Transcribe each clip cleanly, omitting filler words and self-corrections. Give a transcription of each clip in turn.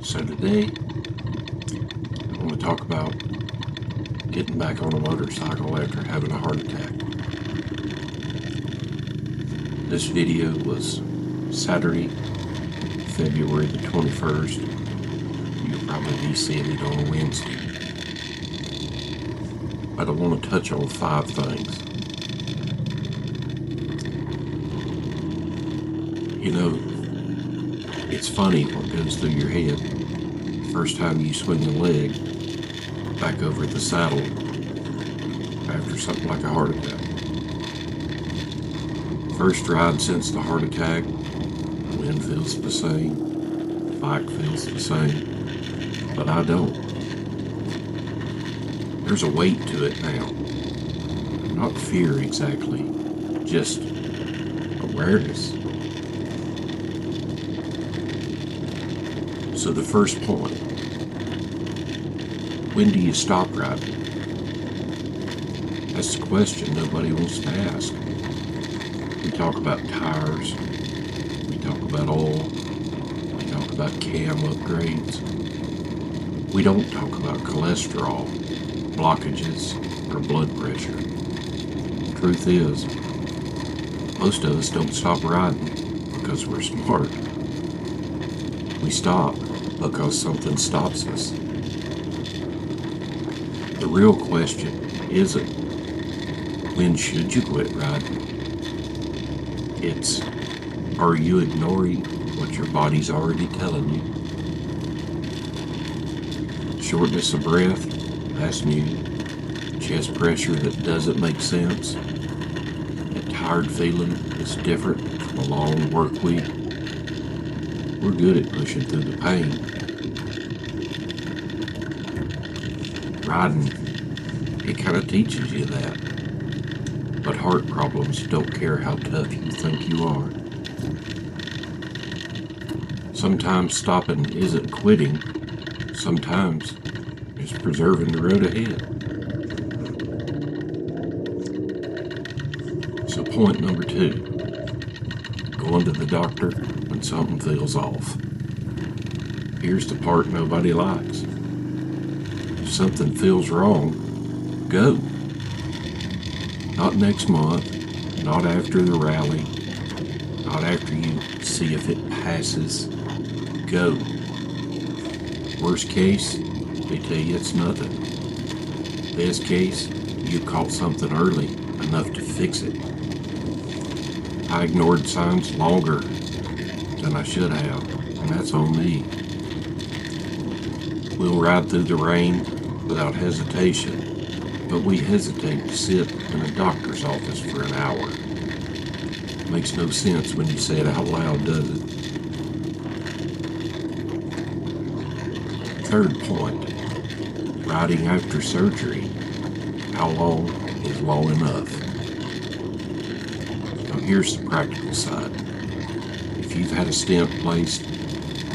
So today, I want to talk about getting back on a motorcycle after having a heart attack. This video was Saturday, February the 21st. You'll probably be seeing it on a Wednesday. But I want to touch on 5 things. You know, it's funny what goes through your head. First time you swing a leg back over the saddle after something like a heart attack. First ride since the heart attack, wind feels the same, bike feels the same, but I don't. There's a weight to it now. Not fear exactly, just awareness. So the first point, when do you stop riding? That's the question nobody wants to ask. We talk about tires, we talk about oil, we talk about cam upgrades. We don't talk about cholesterol, blockages, or blood pressure. Truth is, most of us don't stop riding because we're smart. We stop because something stops us. The real question isn't, when should you quit riding? It's, are you ignoring what your body's already telling you? Shortness of breath, that's new. Chest pressure that doesn't make sense. That tired feeling that's different from a long work week. We're good at pushing through the pain. Riding, it kind of teaches you that. But heart problems don't care how tough you think you are. Sometimes stopping isn't quitting. Sometimes it's preserving the road ahead. So point number 2, going to the doctor when something feels off. Here's the part nobody likes. If something feels wrong, go. Not next month, not after the rally, not after you see if it passes. Go. Worst case, they tell you it's nothing. Best case, you caught something early enough to fix it. I ignored signs longer than I should have, and that's on me. We'll ride through the rain without hesitation, but we hesitate to sit in a doctor's office for an hour. Makes no sense when you say it out loud, does it? Third point, riding after surgery. How long is long enough? Now here's the practical side. If you've had a stent placed,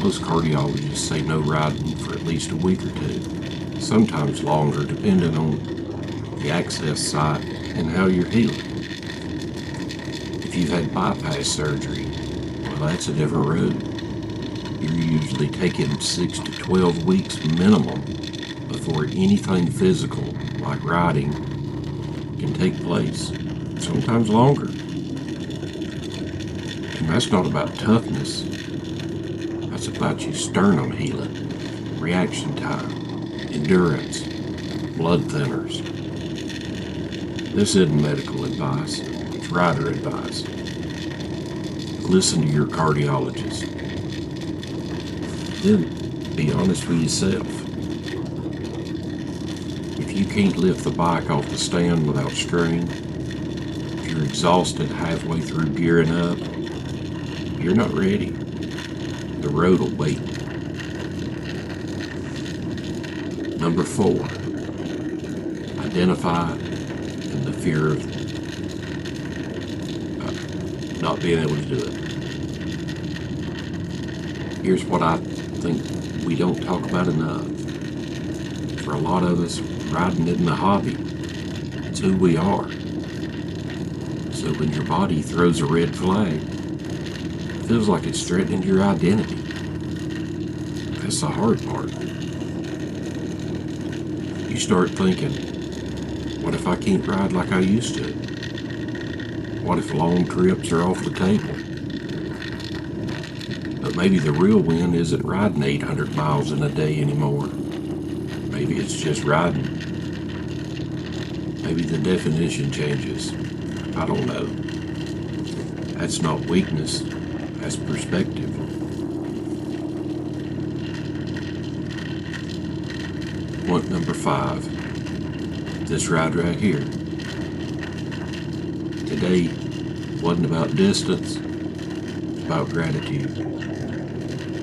most cardiologists say no riding for at least a week or 2, sometimes longer depending on the access site and how you're healing. If you've had bypass surgery, well, that's a different road. You're usually taking 6 to 12 weeks minimum before anything physical like riding can take place, sometimes longer. And that's not about toughness, that's about your sternum healing, reaction time, endurance, blood thinners. This isn't medical advice, it's rider advice. Listen to your cardiologist. Then be honest with yourself. If you can't lift the bike off the stand without strain, if you're exhausted halfway through gearing up, you're not ready. The road will wait. Number 4, identify the fear of not being able to do it. Here's what I think we don't talk about enough. For a lot of us, riding isn't a hobby. It's who we are. So when your body throws a red flag, it feels like it's threatening your identity. That's the hard part. You start thinking, what if I can't ride like I used to? What if long trips are off the table? But maybe the real win isn't riding 800 miles in a day anymore. Maybe it's just riding. Maybe the definition changes. I don't know. That's not weakness. That's perspective. Point number 5. This ride right here. Today wasn't about distance. It's about gratitude.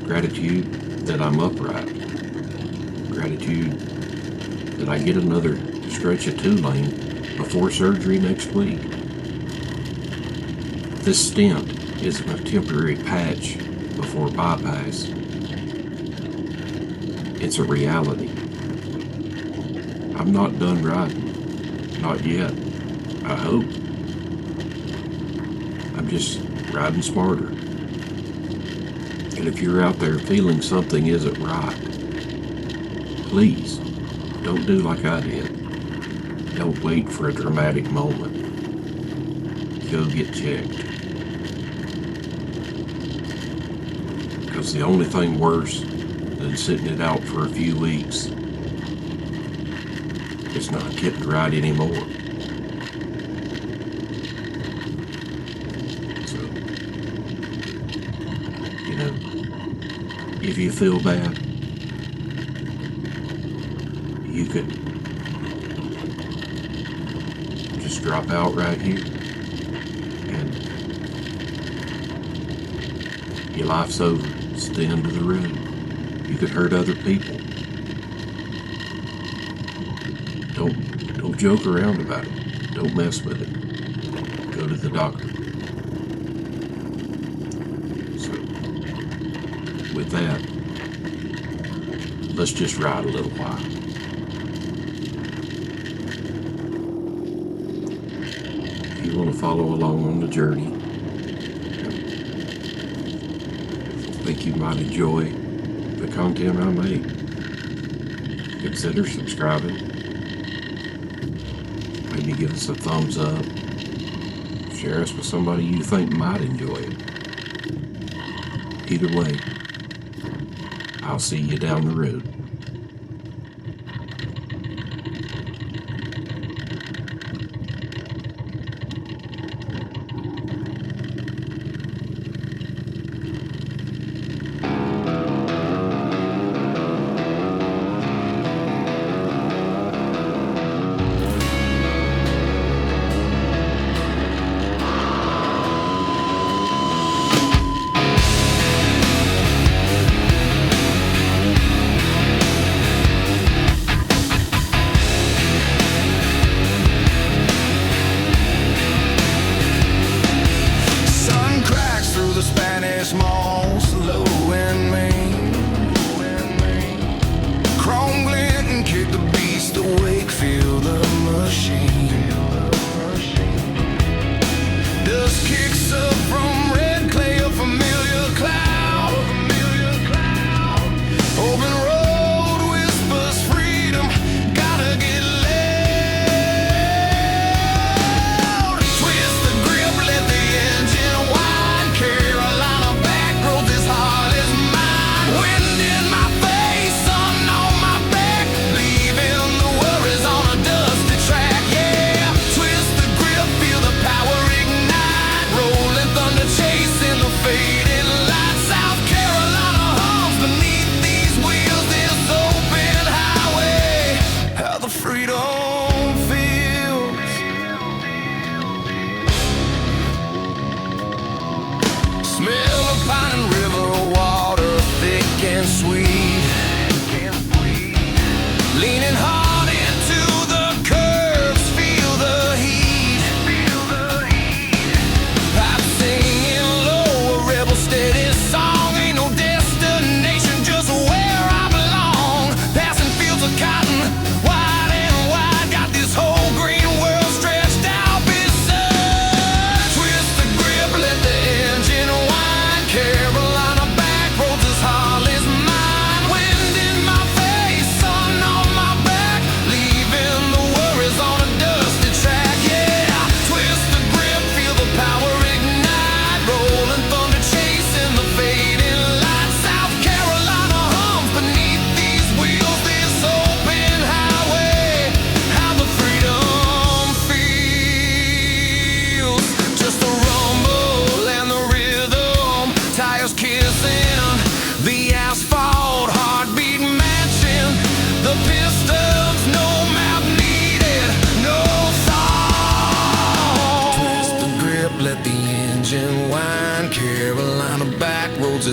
Gratitude that I'm upright. Gratitude that I get another stretch of 2-lane before surgery next week. This stent isn't a temporary patch before bypass. It's a reality. I'm not done riding. Not yet. I hope. I'm just riding smarter. And if you're out there feeling something isn't right, please don't do like I did. Don't wait for a dramatic moment. Go get checked. Because the only thing worse than sitting it out for a few weeks is not getting right anymore. So, if you feel bad, you could just drop out right here and your life's over. It's the end of the road. You could hurt other people. Don't joke around about it. Don't mess with it. Go to the doctor. So, with that, let's just ride a little while. If you want to follow along on the journey, I think you might enjoy the content I make. Consider subscribing. Maybe give us a thumbs up. Share us with somebody you think might enjoy it. Either way, I'll see you down the road.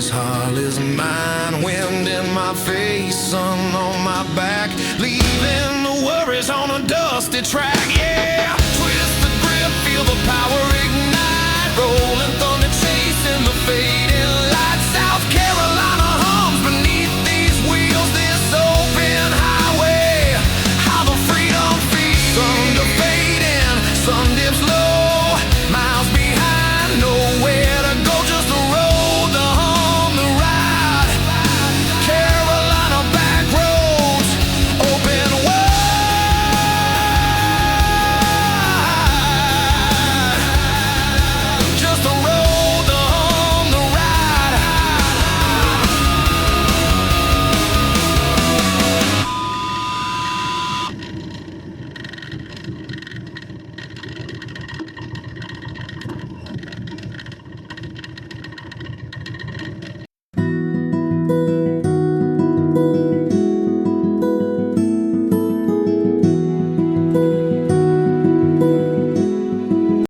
This Harley's mine, wind in my face, sun on my back, leaving the worries on a dusty track. Yeah, twist the grip, feel the power ignite, rolling thunder, chasing the fade.